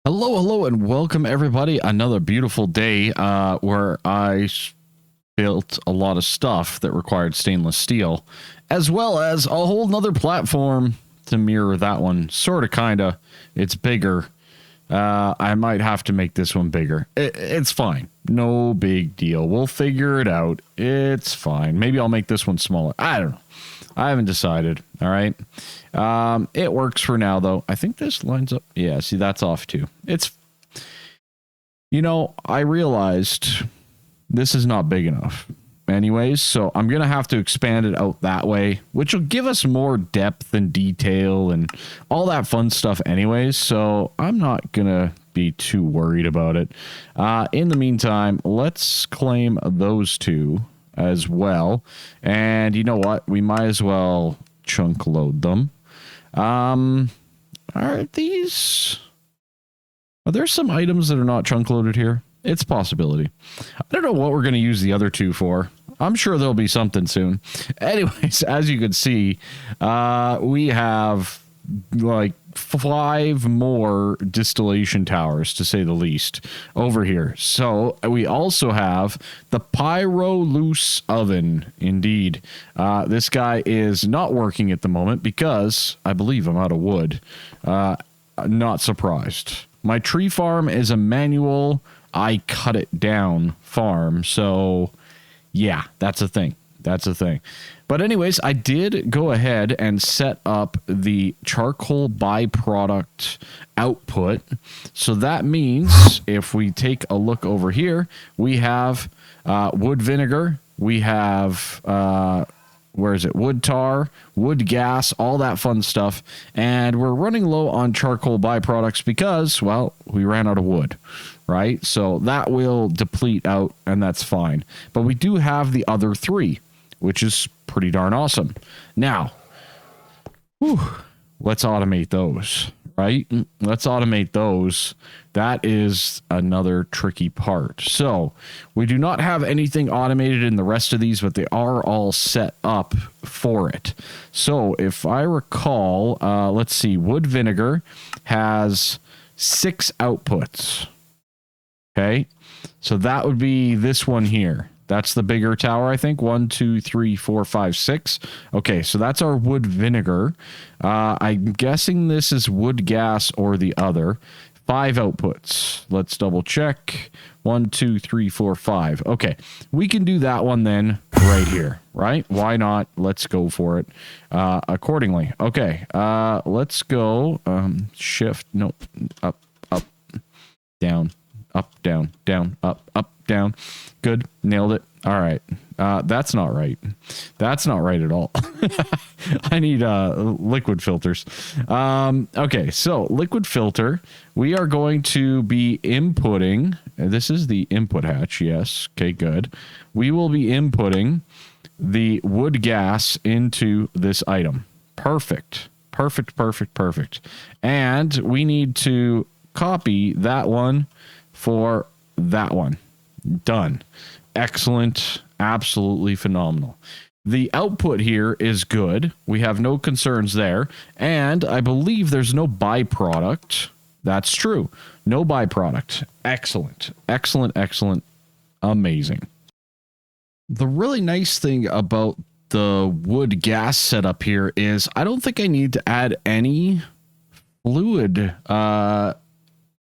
Hello, and welcome everybody. Another beautiful day where I built a lot of stuff that required stainless steel, as well as a whole nother platform to mirror that one. Sort of, kind of. It's bigger. I might have to make this one bigger. It's fine. No big deal. We'll figure it out. It's fine. Maybe I'll make this one smaller. I don't know. I haven't decided. All right. It works for now, though. I think this lines up. Yeah, see, that's off too. It's, I realized this is not big enough anyways, so I'm going to have to expand it out that way, which will give us more depth and detail and all that fun stuff anyways, so I'm not going to be too worried about it. In the meantime, let's claim those two as well. And you know what? We might as well chunk load them. Are there some items that are not chunk loaded here? It's a possibility. I don't know what we're going to use the other two for. I'm sure there'll be something soon. Anyways, as you can see, we have like 5 more distillation towers, to say the least, over here. So we also have the Pyroluce oven. Indeed. This guy is not working at the moment because I believe I'm out of wood. Not surprised. My tree farm is a manual, I cut it down farm. So yeah, that's a thing. That's a thing. But anyways, I did go ahead and set up the charcoal byproduct output. So that means if we take a look over here, we have wood vinegar, we have wood tar, wood gas, all that fun stuff. And we're running low on charcoal byproducts because, well, we ran out of wood, right? So that will deplete out, and that's fine. But we do have the other 3, which is pretty darn awesome. Now, let's automate those, right? Let's automate those. That is another tricky part. So we do not have anything automated in the rest of these, but they are all set up for it. So if I recall, let's see, wood vinegar has 6 outputs. Okay, so that would be this one here. That's the bigger tower, I think. 1, 2, 3, 4, 5, 6. Okay, so that's our wood vinegar. I'm guessing this is wood gas or the other. 5 outputs. Let's double check. 1, 2, 3, 4, 5. Okay, we can do that one then right here, right? Why not? Let's go for it accordingly. Okay, let's go shift. Nope. Up, down, up, down, down, up, down. Good. Nailed it. All right. That's not right. That's not right at all. I need liquid filters. Okay, so liquid filter. We are going to be inputting. This is the input hatch. Yes. Okay, good. We will be inputting the wood gas into this item. Perfect. Perfect, perfect, perfect. And we need to copy that one for that one. Done. Excellent. Absolutely phenomenal. The output here is good. We have no concerns there. And I believe there's no byproduct. That's true. No byproduct. Excellent. Excellent, excellent. Amazing. The really nice thing about the wood gas setup here is I don't think I need to add any fluid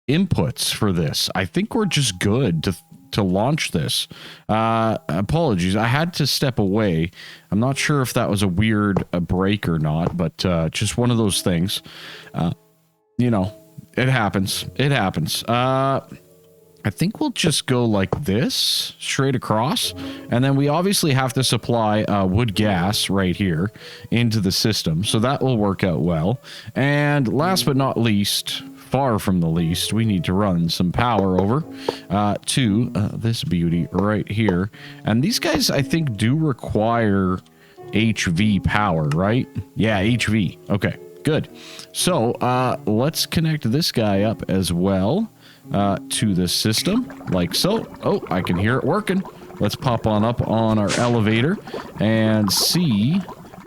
inputs for this. I think we're just good to launch this. Apologies, I had to step away. I'm not sure if that was a weird break or not, but just one of those things. It happens. It happens. I think we'll just go like this, straight across, and then we obviously have to supply wood gas right here into the system, so that will work out well. And last but not least, far from the least, we need to run some power over to this beauty right here. And these guys, I think, do require HV power, right? Yeah, HV. Okay, good. So let's connect this guy up as well to the system, like so. Oh, I can hear it working. Let's pop on up on our elevator and see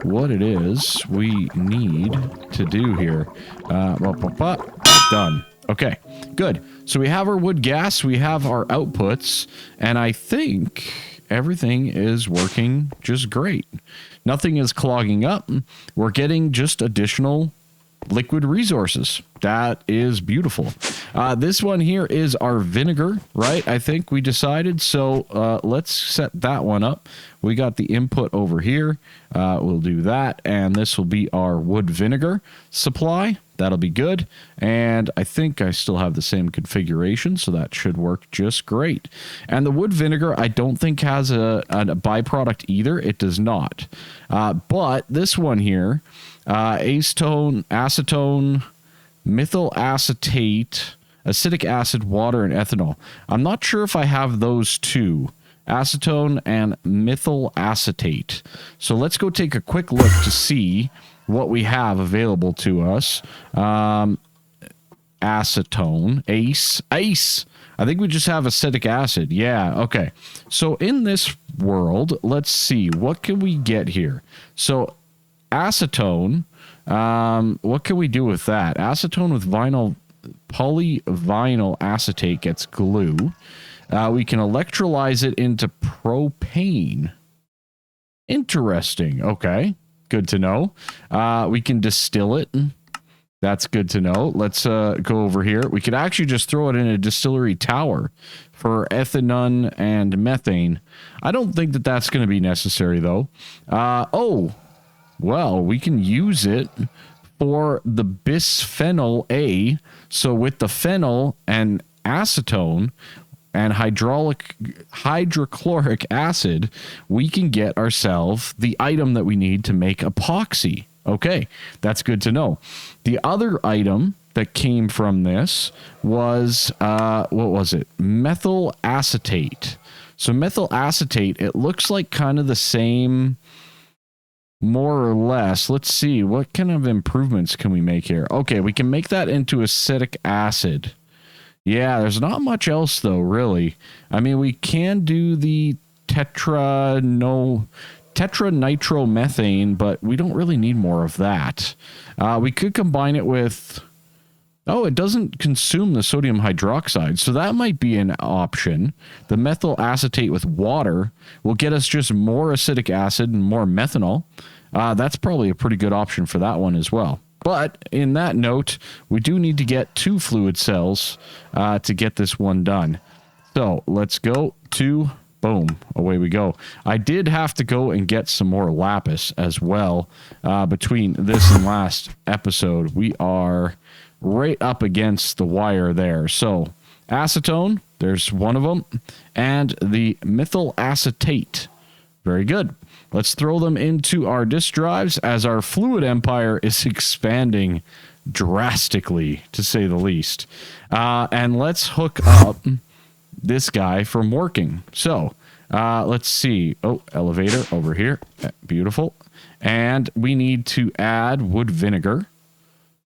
what it is we need to do here. Done. Okay, good. So we have our wood gas, we have our outputs, and I think everything is working just great. Nothing is clogging up. We're getting just additional liquid resources. That is beautiful. This one here is our vinegar, right? I think we decided. So let's set that one up. We got the input over here. We'll do that. And this will be our wood vinegar supply. That'll be good. And I think I still have the same configuration, so that should work just great. And the wood vinegar, I don't think has a byproduct either. It does not. But this one here, acetone, methyl acetate, acetic acid, water, and ethanol. I'm not sure if I have those two, acetone and methyl acetate. So let's go take a quick look to see what we have available to us. Acetone, ACE. I think we just have acetic acid. Yeah, okay. So in this world, let's see, what can we get here? So acetone, what can we do with that? Acetone with polyvinyl acetate gets glue. We can electrolyze it into propane. Interesting. Okay, good to know. We can distill it. That's good to know. Let's go over here. We could actually just throw it in a distillery tower for ethanol and methane. I don't think that that's going to be necessary, though. Well, we can use it for the bisphenol A. So with the phenol and acetone and hydrochloric acid, we can get ourselves the item that we need to make epoxy. Okay, that's good to know. The other item that came from this was, what was it? Methyl acetate. So methyl acetate, it looks like kind of the same, more or less. Let's see, what kind of improvements can we make here? Okay, we can make that into acetic acid. Yeah, there's not much else though, really. I mean, we can do the tetranitromethane, but we don't really need more of that. We could combine it with... Oh, it doesn't consume the sodium hydroxide, so that might be an option. The methyl acetate with water will get us just more acetic acid and more methanol. That's probably a pretty good option for that one as well. But in that note, we do need to get 2 fluid cells to get this one done. So let's go to... Boom, away we go. I did have to go and get some more lapis as well. Between this and last episode, we are right up against the wire there. So acetone, there's one of them, and the methyl acetate. Very good. Let's throw them into our disk drives as our fluid empire is expanding drastically, to say the least. And let's hook up this guy from working. So let's see. Oh, elevator over here. Beautiful. And we need to add wood vinegar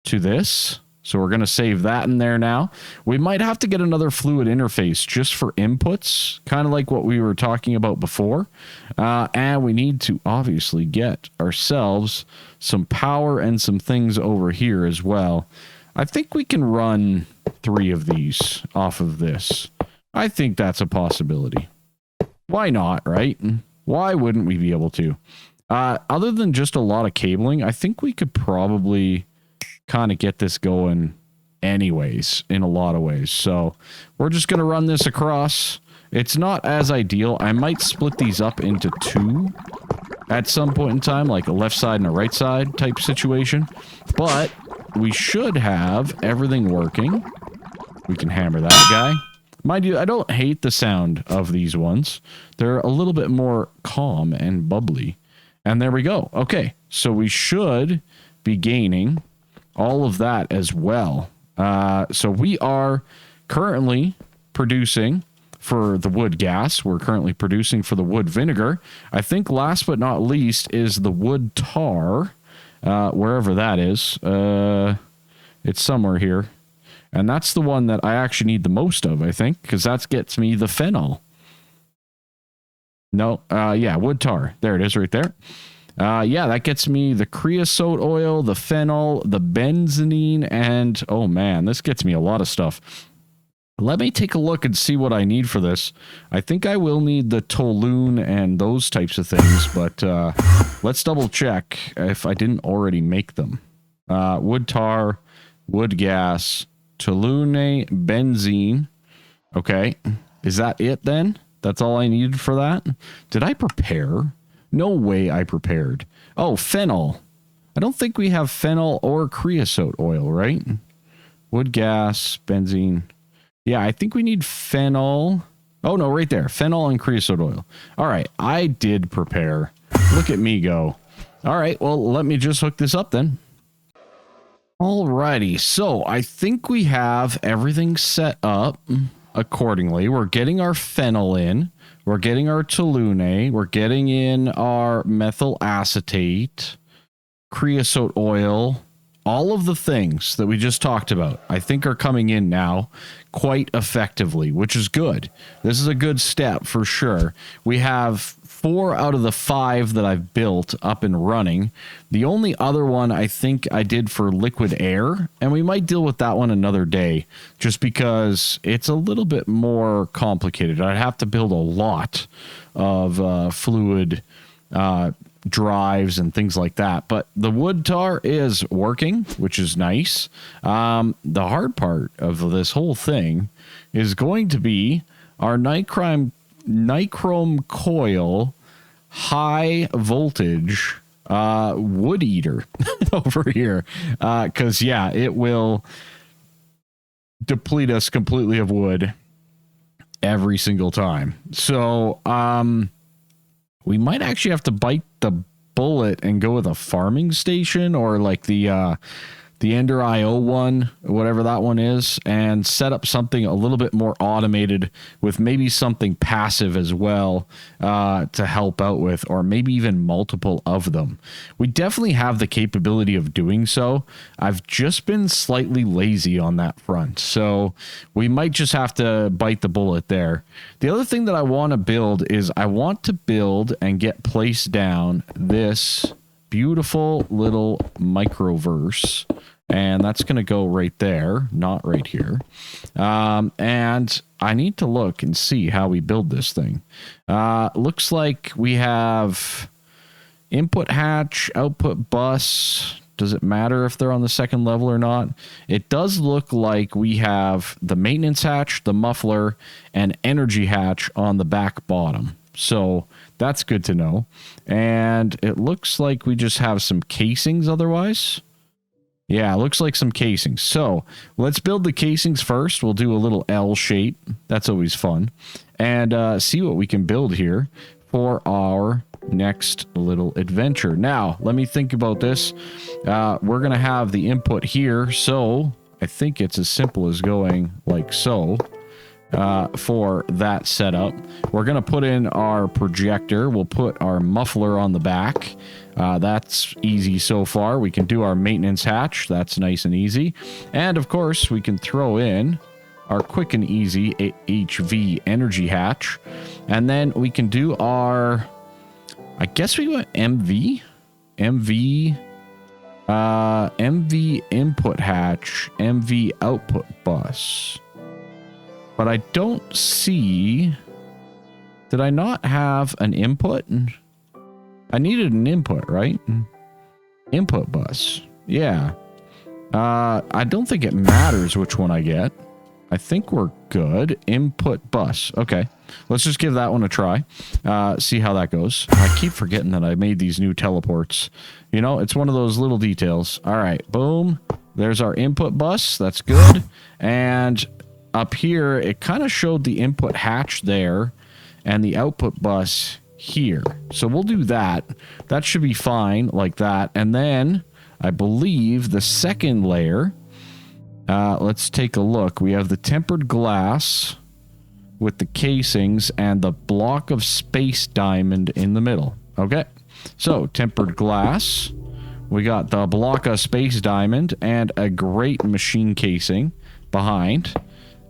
to this. So we're going to save that in there now. We might have to get another fluid interface just for inputs, kind of like what we were talking about before. And we need to obviously get ourselves some power and some things over here as well. I think we can run 3 of these off of this. I think that's a possibility. Why not, right? Why wouldn't we be able to? Other than just a lot of cabling, I think we could probably kind of get this going anyways in a lot of ways. So we're just going to run this across. It's not as ideal. I might split these up into 2 at some point in time, like a left side and a right side type situation. But we should have everything working. We can hammer that guy. Mind you, I don't hate the sound of these ones. They're a little bit more calm and bubbly. And there we go. Okay, so we should be gaining all of that as well. So we are currently producing for the wood gas. We're currently producing for the wood vinegar. I think last but not least is the wood tar, wherever that is. It's somewhere here. And that's the one that I actually need the most of, I think, because that gets me the phenol. No, yeah, wood tar. There it is right there. Yeah, that gets me the creosote oil, the phenol, the benzene, and oh man, this gets me a lot of stuff. Let me take a look and see what I need for this. I think I will need the toluene and those types of things, but let's double check if I didn't already make them. Wood tar, wood gas, toluene, benzene. Okay, is that it then? That's all I needed for that? Did I prepare? No way I prepared. Oh, phenol. I don't think we have phenol or creosote oil, right? Wood gas, benzene. Yeah, I think we need phenol. Oh, no, right there. Phenol and creosote oil. All right, I did prepare. Look at me go. All right, well, let me just hook this up then. Alrighty, so I think we have everything set up accordingly. We're getting our phenol in. We're getting our toluene. We're getting in our methyl acetate, creosote oil. All of the things that we just talked about, I think, are coming in now quite effectively, which is good. This is a good step for sure. We have 4 out of the 5 that I've built up and running. The only other one I think I did for liquid air, and we might deal with that one another day, just because it's a little bit more complicated. I'd have to build a lot of fluid drives and things like that, but the wood tar is working, which is nice. The hard part of this whole thing is going to be our nichrome coil high voltage wood eater over here, because yeah, it will deplete us completely of wood every single time. So we might actually have to bite the bullet and go with a farming station, or like the Ender IO one, whatever that one is, and set up something a little bit more automated with maybe something passive as well to help out with, or maybe even multiple of them. We definitely have the capability of doing so. I've just been slightly lazy on that front, so we might just have to bite the bullet there. The other thing that I want to build is I want to build and get placed down this beautiful little microverse. And that's going to go right there, not right here. And I need to look and see how we build this thing. Looks like we have input hatch, output bus. Does it matter if they're on the second level or not? It does look like we have the maintenance hatch, the muffler, and energy hatch on the back bottom. So that's good to know. And it looks like we just have some casings otherwise. Yeah, looks like some casings. So let's build the casings first. We'll do a little L shape. That's always fun. And see what we can build here for our next little adventure. Now, let me think about this. We're going to have the input here. So I think it's as simple as going like so. For that setup, we're going to put in our projector. We'll put our muffler on the back. That's easy so far. We can do our maintenance hatch. That's nice and easy. And of course, we can throw in our quick and easy HV energy hatch. And then we can do our, I guess we went MV input hatch, MV output bus. But I don't see... Did I not have an input? I needed an input, right? Input bus. Yeah. I don't think it matters which one I get. I think we're good. Input bus. Okay. Let's just give that one a try. See how that goes. I keep forgetting that I made these new teleports. You know, it's one of those little details. All right. Boom. There's our input bus. That's good. And... up here, it kind of showed the input hatch there and the output bus here. So we'll do that. That should be fine like that. And then I believe the second layer, let's take a look. We have the tempered glass with the casings and the block of space diamond in the middle. Okay. So tempered glass. We got the block of space diamond and a great machine casing behind,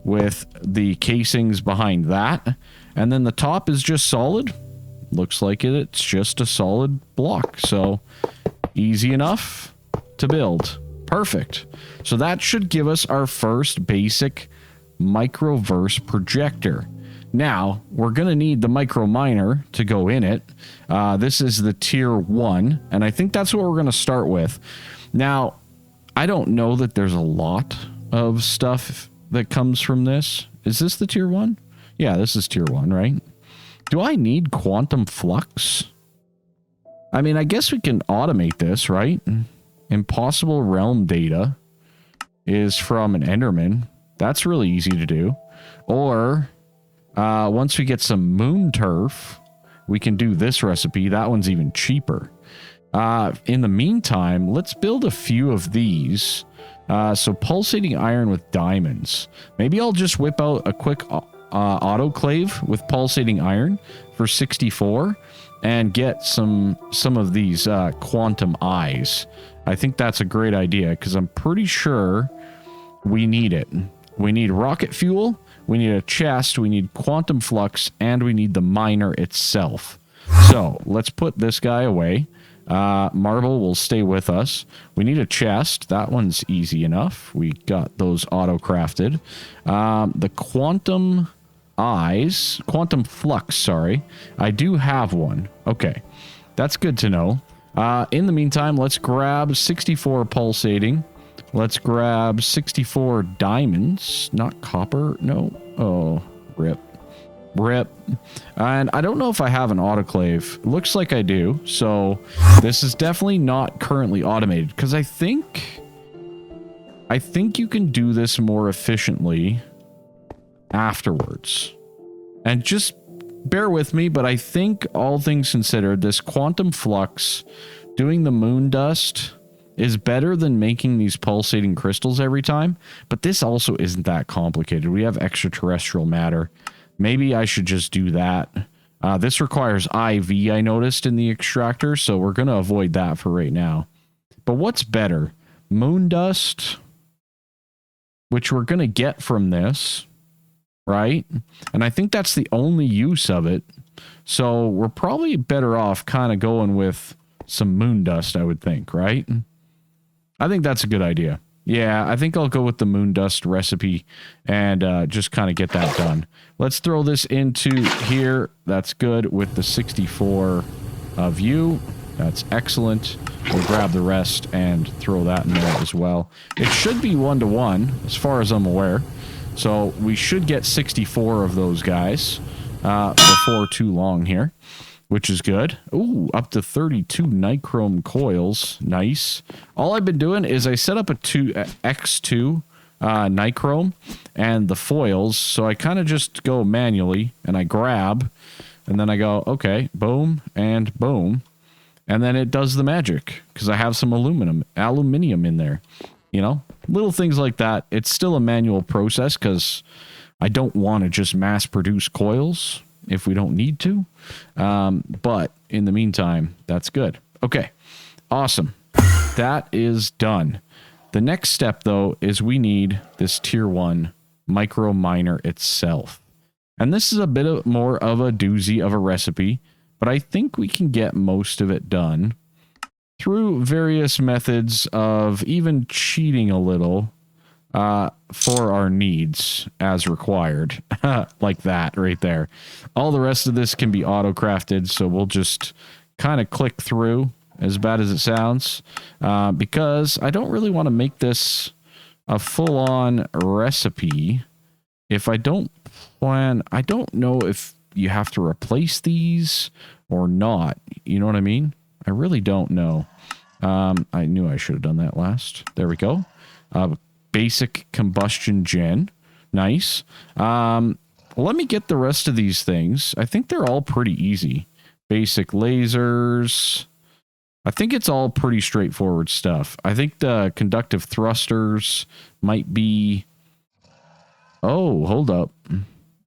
with the casings behind that. And then the top is just solid. looks like it's just a solid block. So easy enough to build. Perfect. So that should give us our first basic microverse projector. Now, we're going to need the micro miner to go in it. This is the tier 1, and I think that's what we're going to start with. Now, I don't know that there's a lot of stuff that comes from this. Is this the tier 1? Yeah, this is tier 1, right? Do I need quantum flux? I mean, I guess we can automate this, right? Impossible realm data is from an Enderman. That's really easy to do. Or once we get some moon turf, we can do this recipe. That one's even cheaper. In the meantime, let's build a few of these. So pulsating iron with diamonds. Maybe I'll just whip out a quick autoclave with pulsating iron for 64 and get some of these quantum eyes. I think that's a great idea because I'm pretty sure we need it. We need rocket fuel, we need a chest, we need quantum flux, and we need the miner itself. So let's put this guy away. Marble will stay with us. We need a chest. That one's easy enough. We got those auto-crafted. The quantum eyes, quantum flux, sorry. I do have one. Okay, that's good to know. In the meantime, let's grab 64 pulsating. Let's grab 64 diamonds. Not copper. No. Oh, rip. Rip. And I don't know if I have an autoclave. Looks like I do. So this is definitely not currently automated because I think you can do this more efficiently afterwards. And just bear with me, but I think all things considered, this quantum flux doing the moon dust is better than making these pulsating crystals every time, but this also isn't that complicated. We have extraterrestrial matter. Maybe I should just do that. This requires IV, I noticed, in the extractor, so we're going to avoid that for right now. But what's better? Moon dust, which we're going to get from this, right? And I think that's the only use of it. So we're probably better off kind of going with some moon dust, I would think, right? I think that's a good idea. Yeah, I think I'll go with the moon dust recipe and just kind of get that done. Let's throw this into here. That's good with the 64 view. That's excellent. We'll grab the rest and throw that in there as well. It should be 1-to-1 as far as I'm aware. So we should get 64 of those guys before too long here, which is good. Ooh, up to 32 nichrome coils. Nice. All I've been doing is I set up a X2 nichrome and the foils. So I kind of just go manually and I grab and then I go, okay, boom and boom. And then it does the magic because I have some aluminium in there. You know, little things like that. It's still a manual process because I don't want to just mass produce coils if we don't need to. But in the meantime, that's good. Okay, awesome. That is done. The next step, though, is we need this tier 1 micro miner itself. And this is a bit more of a doozy of a recipe, but I think we can get most of it done through various methods of even cheating a little for our needs as required. Like that right there. All the rest of this can be auto-crafted, so we'll just kind of click through, as bad as it sounds, because I don't really want to make this a full-on recipe if I don't plan. I don't know if you have to replace these or not. You know what I mean? I really don't know. I knew I should have done that last. There we go. Basic combustion gen. Nice. Let me get the rest of these things. I think they're all pretty easy. Basic lasers. I think it's all pretty straightforward stuff. I think the conductive thrusters might be... Oh, hold up.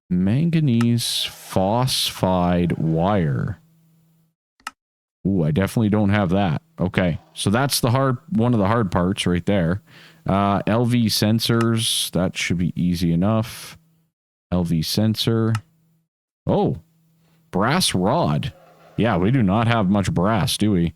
Manganese phosphide wire. Ooh, I definitely don't have that. Okay, so that's the one of the hard parts right there. LV sensors, that should be easy enough. LV sensor. Oh, brass rod. Yeah, we do not have much brass, do we?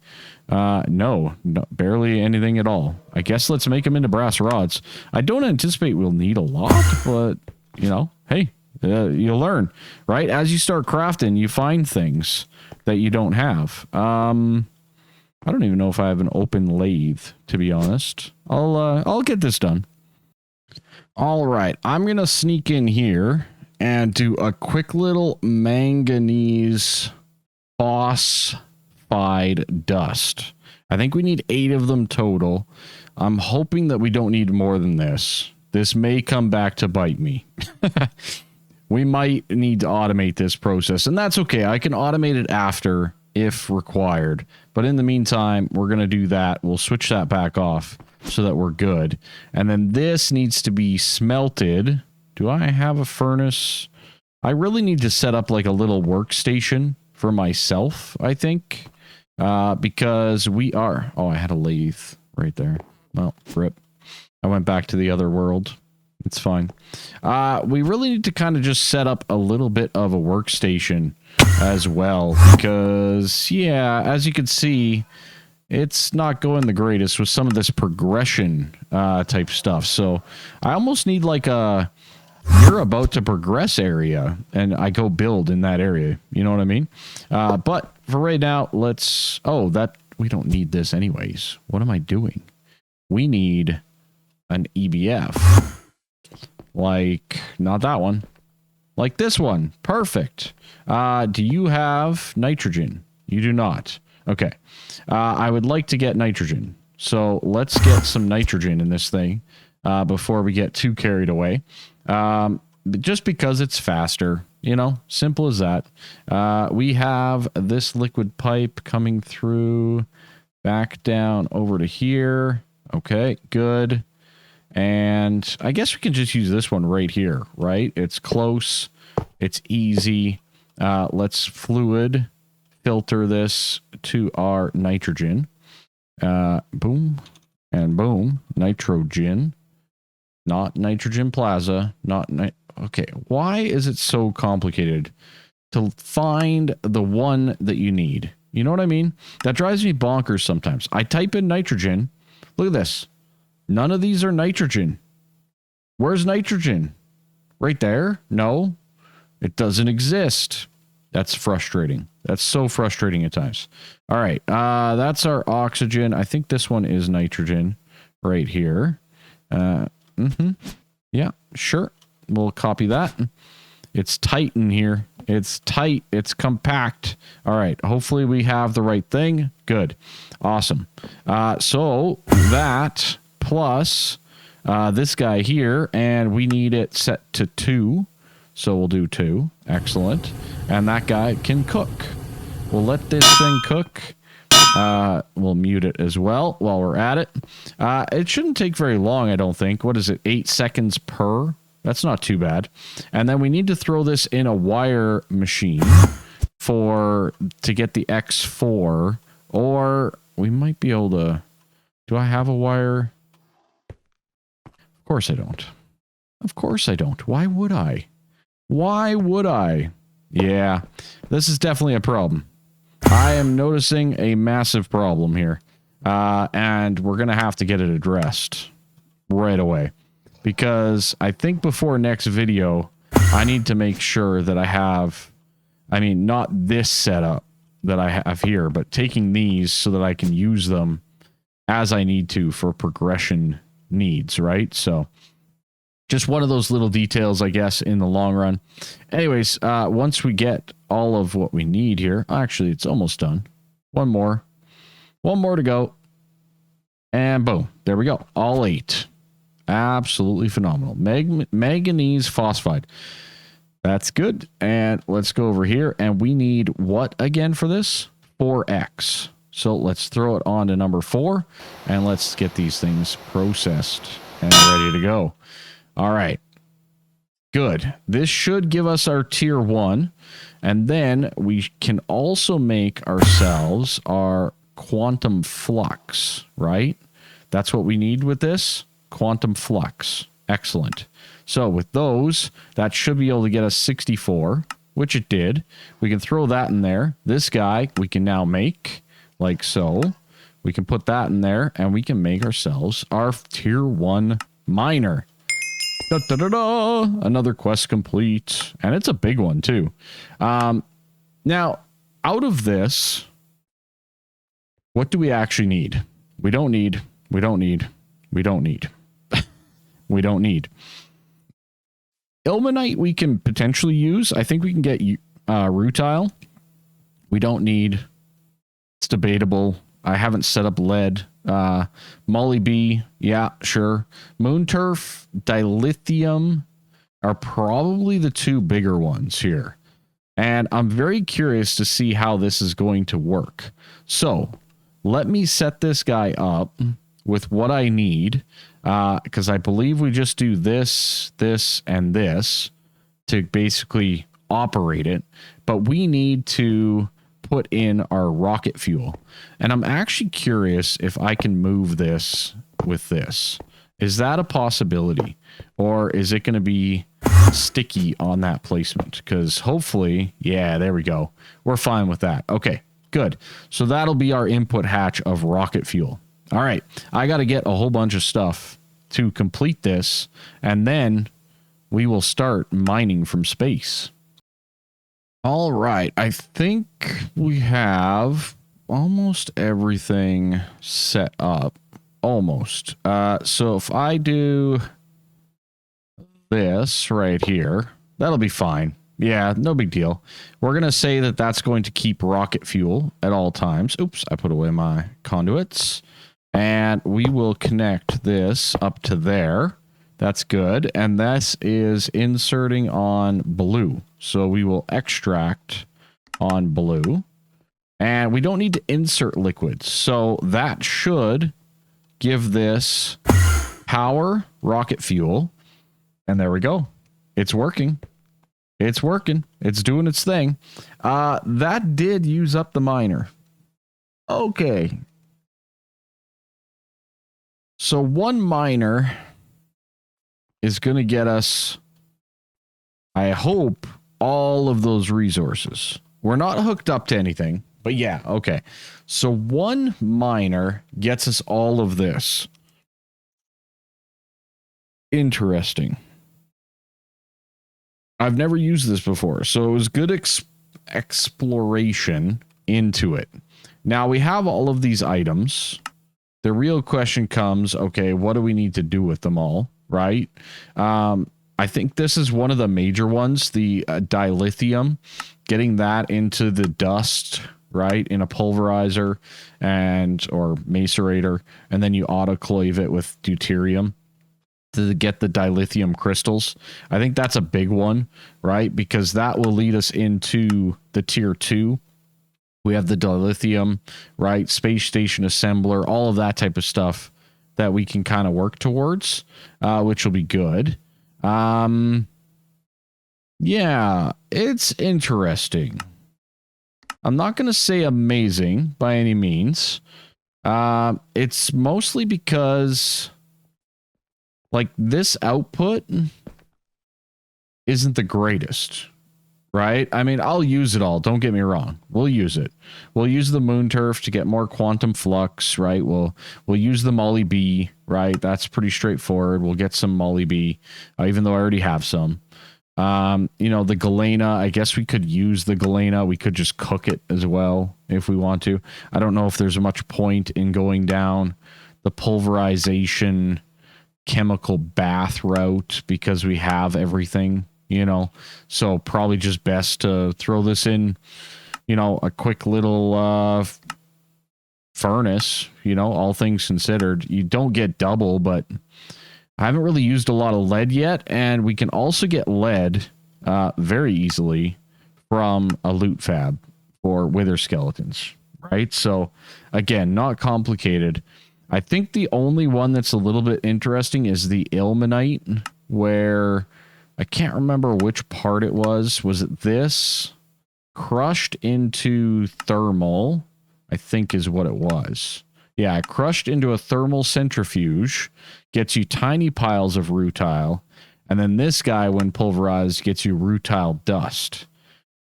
No, barely anything at all. I guess let's make them into brass rods. I don't anticipate we'll need a lot, but, you know, hey, you'll learn, right? As you start crafting, you find things that you don't have. I don't even know if I have an open lathe, to be honest. I'll get this done. All right, I'm going to sneak in here and do a quick little manganese phosphide dust. I think we need 8 of them total. I'm hoping that we don't need more than this. This may come back to bite me. We might need to automate this process, and that's okay. I can automate it after if required. But in the meantime, we're going to do that. We'll switch that back off so that we're good. And then this needs to be smelted. Do I have a furnace? I really need to set up like a little workstation for myself, I think, because we are... Oh, I had a lathe right there. Well, rip. I went back to the other world. It's fine. We really need to kind of just set up a little bit of a workstation as well, because, yeah, as you can see, it's not going the greatest with some of this progression type stuff. So I almost need like a you're about to progress area, and I go build in that area. You know what I mean? But for right now, let's... Oh, that we don't need this anyways. What am I doing? We need an EBF. Like, not that one. Like this one. Perfect. Do you have nitrogen? You do not. Okay. I would like to get nitrogen. So let's get some nitrogen in this thing before we get too carried away. Just because it's faster, you know, simple as that. We have this liquid pipe coming through back down over to here. Okay, good. And I guess we can just use this one right here, right? It's close. It's easy. Let's fluid filter this to our nitrogen. Boom and boom. Nitrogen. Not nitrogen plaza. Okay, why is it so complicated to find the one that you need? You know what I mean? That drives me bonkers sometimes. I type in nitrogen. Look at this. None of these are nitrogen. Where's nitrogen? Right there? No, it doesn't exist. That's frustrating. That's so frustrating at times. All right. That's our oxygen. I think this one is nitrogen right here. Yeah, sure. We'll copy that. It's tight in here. It's tight. It's compact. All right. Hopefully we have the right thing. Good. Awesome. So that plus this guy here, and we need it set to 2. So we'll do 2. Excellent. And that guy can cook. We'll let this thing cook. We'll mute it as well while we're at it. It shouldn't take very long, I don't think. What is it? 8 seconds per? That's not too bad. And then we need to throw this in a wire machine to get the X4, or we might be able to... Do I have a wire? Of course I don't. Of course I don't. Why would I? Why would I? Yeah, this is definitely a problem. I am noticing a massive problem here. And we're going to have to get it addressed right away. Because I think before next video, I need to make sure that I have... I mean, not this setup that I have here, but taking these so that I can use them as I need to for progression needs, right? So... just one of those little details, I guess, in the long run. Anyways, once we get all of what we need here... Actually, it's almost done. One more. One more to go. And boom. There we go. All 8. Absolutely phenomenal. Manganese phosphide. That's good. And let's go over here. And we need what again for this? 4x. So let's throw it on to number 4. And let's get these things processed and ready to go. All right. Good. This should give us our tier 1. And then we can also make ourselves our quantum flux, right? That's what we need with this. Quantum flux. Excellent. So with those, that should be able to get us 64. which it did. We can throw that in there. This guy we can now make like so. We can put that in there and we can make ourselves our tier 1 miner. Da, da, da, da. Another quest complete. And it's a big one too. Now, out of this, what do we actually need? We don't need. We don't need. Ilmenite we can potentially use. I think we can get rutile. We don't need. It's debatable. I haven't set up lead. Molly B, yeah, sure. Moon turf, dilithium are probably the two bigger ones here. And I'm very curious to see how this is going to work. So let me set this guy up with what I need. Because I believe we just do this, this, and this to basically operate it. But we need to put in our rocket fuel. And I'm actually curious if I can move this with this. Is that a possibility? Or is it going to be sticky on that placement? Because hopefully, yeah, there we go. We're fine with that. Okay, good. So that'll be our input hatch of rocket fuel. All right, I got to get a whole bunch of stuff to complete this, and then we will start mining from space. All right, I think we have almost everything set up. Almost. So if I do this right here, that'll be fine. Yeah, no big deal. We're going to say that that's going to keep rocket fuel at all times. Oops, I put away my conduits. And we will connect this up to there. That's good. And this is inserting on blue. So we will extract on blue. And we don't need to insert liquids. So that should give this power, rocket fuel. And there we go. It's working. It's working. It's doing its thing. That did use up the miner. Okay. So one miner is going to get us, I hope, all of those resources. We're not hooked up to anything, but yeah, okay. So one miner gets us all of this. Interesting. I've never used this before, so it was good exploration into it. Now we have all of these items. The real question comes, okay, what do we need to do with them all, right? I think this is one of the major ones, the dilithium, getting that into the dust, right, in a pulverizer or macerator, and then you autoclave it with deuterium to get the dilithium crystals. I think that's a big one, right, because that will lead us into the tier 2. We have the dilithium, right? Space station assembler, all of that type of stuff that we can kind of work towards, which will be good. Yeah, it's interesting. I'm not going to say amazing by any means. It's mostly because, like, this output isn't the greatest. Right? I mean, I'll use it all. Don't get me wrong. We'll use it. We'll use the moon turf to get more quantum flux, right? We'll use the Molly B, right? That's pretty straightforward. We'll get some Molly B, even though I already have some. The galena, I guess we could use the galena. We could just cook it as well if we want to. I don't know if there's much point in going down the pulverization chemical bath route because we have everything. So probably just best to throw this in, a quick little furnace, all things considered. You don't get double, but I haven't really used a lot of lead yet. And we can also get lead very easily from a loot fab for wither skeletons, right? So again, not complicated. I think the only one that's a little bit interesting is the ilmenite, where I can't remember which part it was. Was it this? Crushed into thermal, I think is what it was. Yeah, crushed into a thermal centrifuge gets you tiny piles of rutile. And then this guy, when pulverized, gets you rutile dust.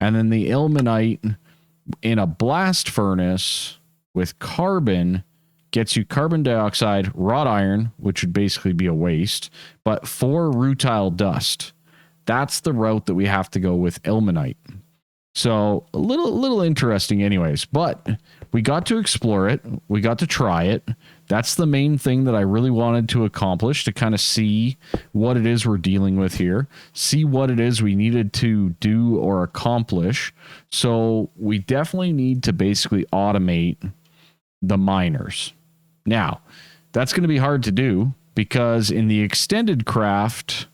And then the ilmenite in a blast furnace with carbon gets you carbon dioxide, wrought iron, which would basically be a waste, but 4 rutile dust. That's the route that we have to go with ilmenite. So a little interesting anyways, but we got to explore it. We got to try it. That's the main thing that I really wanted to accomplish, to kind of see what it is we're dealing with here, see what it is we needed to do or accomplish. So we definitely need to basically automate the miners. Now, that's going to be hard to do because in the extended craft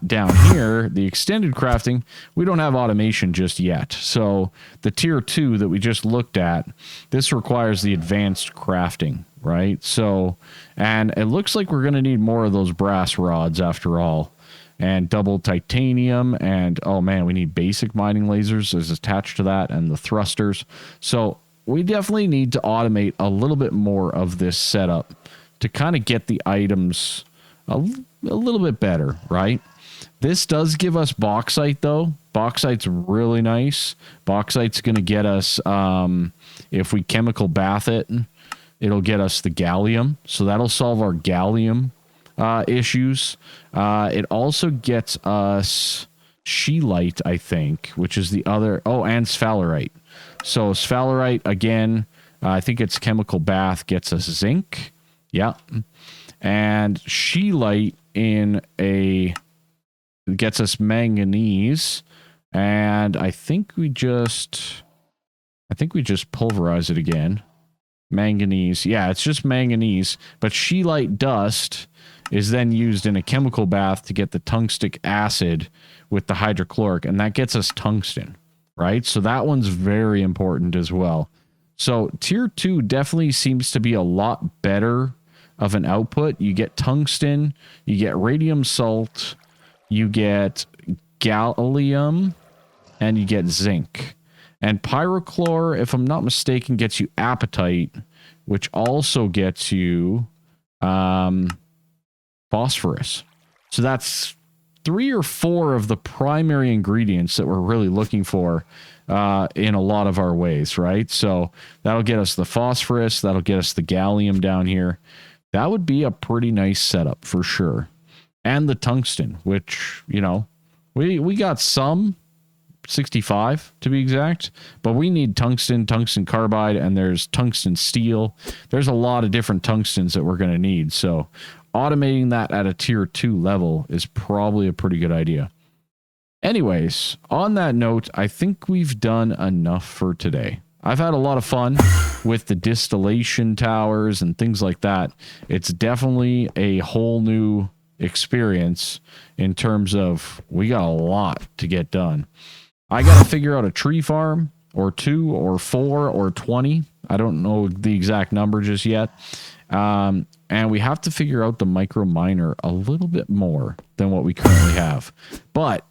down here, the extended crafting, we don't have automation just yet. So the tier 2 that we just looked at, this requires the advanced crafting, right? So, and it looks like we're going to need more of those brass rods after all, and double titanium, and oh man, we need basic mining lasers as attached to that, and the thrusters. So we definitely need to automate a little bit more of this setup to kind of get the items a little bit better, right? This does give us bauxite, though. Bauxite's really nice. Bauxite's going to get us, if we chemical bath it, it'll get us the gallium. So that'll solve our gallium issues. It also gets us scheelite, I think, which is the other... Oh, and sphalerite. So sphalerite, again, I think it's chemical bath gets us zinc. Yeah. And scheelite gets us manganese, and I think we just pulverize it again. Manganese. Yeah, it's just manganese, but scheelite dust is then used in a chemical bath to get the tungstic acid with the hydrochloric, and that gets us tungsten, right? So that one's very important as well. So tier 2 definitely seems to be a lot better of an output. You get tungsten, you get radium salt, you get gallium, and you get zinc. And pyrochlor, if I'm not mistaken, gets you apatite, which also gets you phosphorus. So that's 3 or 4 of the primary ingredients that we're really looking for in a lot of our ways, right? So that'll get us the phosphorus, that'll get us the gallium down here. That would be a pretty nice setup for sure. And the tungsten, which, you know, we got some, 65 to be exact, but we need tungsten carbide, and there's tungsten steel. There's a lot of different tungstens that we're going to need. So automating that at a tier 2 level is probably a pretty good idea. Anyways, on that note, I think we've done enough for today. I've had a lot of fun with the distillation towers and things like that. It's definitely a whole new experience in terms of we got a lot to get done. I got to figure out a tree farm or 2 or 4 or 20. I don't know the exact number just yet. And we have to figure out the micro miner a little bit more than what we currently have. But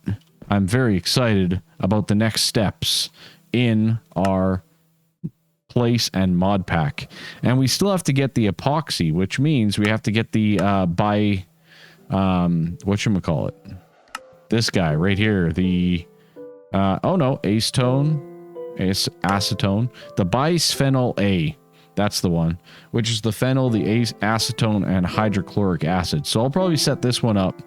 I'm very excited about the next steps in our place and Modpack. And we still have to get the epoxy, which means we have to get the whatchamacallit? This guy right here, the acetone, the bisphenol A. That's the one, which is the phenyl, the acetone, and hydrochloric acid. So I'll probably set this one up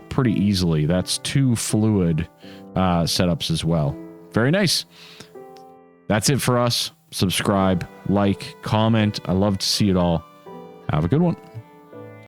pretty easily. That's 2 fluid setups as well. Very nice. That's it for us. Subscribe, like, comment. I love to see it all. Have a good one.